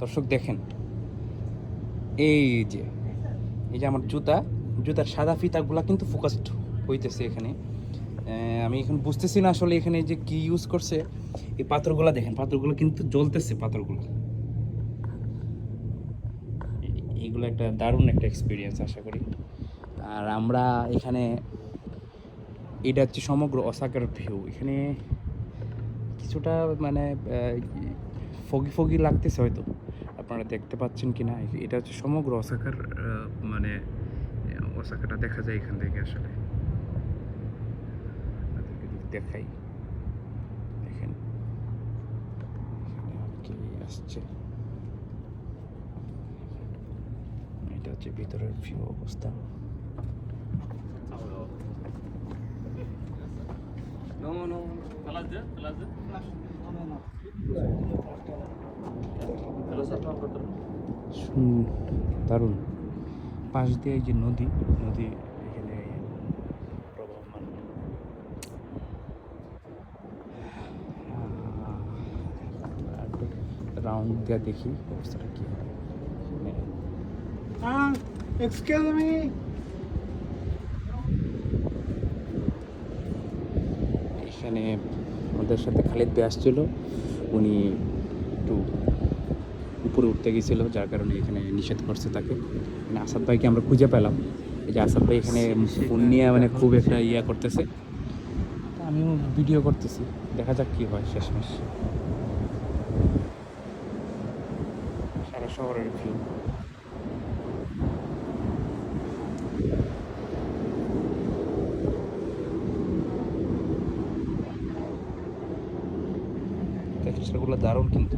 দর্শক দেখেন, এই যে এই যে আমার জুতার সাদা ফিতাগুলা কিন্তু ফোকাসড হইতেছে এখানে। আমি এখন বুঝতেছি না আসলে এখানে যে কি ইউজ করছে। এই পাথরগুলো দেখেন, পাথরগুলো কিন্তু জ্বলতেছে পাথরগুলো। এইগুলো একটা দারুণ একটা এক্সপিরিয়েন্স আশা করি। আর আমরা এখানে, এটা হচ্ছে সমগ্র ওসাকার ভিউ। এখানে কিছুটা মানে ফগি ফগি লাগতেছে হয়তো, আপনারা দেখতে পাচ্ছেন কি না। এটা হচ্ছে সমগ্র ওসাকার মানে ওসাকাটা দেখা যায় এখান থেকে। আসলে আপনাদেরকে যদি দেখাই, দেখেন এখানে অনেকেই আসছে। এটা হচ্ছে ভিতরের ভিউ অবস্থা। দারুণ। পাশ দিয়ে এই যে নদী এখানে প্রবহমান। রাউন্ড দিয়ে দেখি অবস্থাটা কি হয়। Excuse me. এখানে আমাদের সাথে খালিদ ভাই আসছিল, উনি একটু উপরে উঠতে গেছিল, যার কারণে এখানে নিষেধ করছে তাকে। মানে আসাদ ভাইকে আমরা খুঁজে পেলাম। এই যে আসাদ ভাই এখানে ফোন নিয়ে মানে খুব একটা ইয়া করতেছে, আমিও ভিডিও করতেছি, দেখা যাক কি হয় শেষমেশ। সারা শহরের ভিউ। টেক্সচারগুলো দারুণ কিন্তু।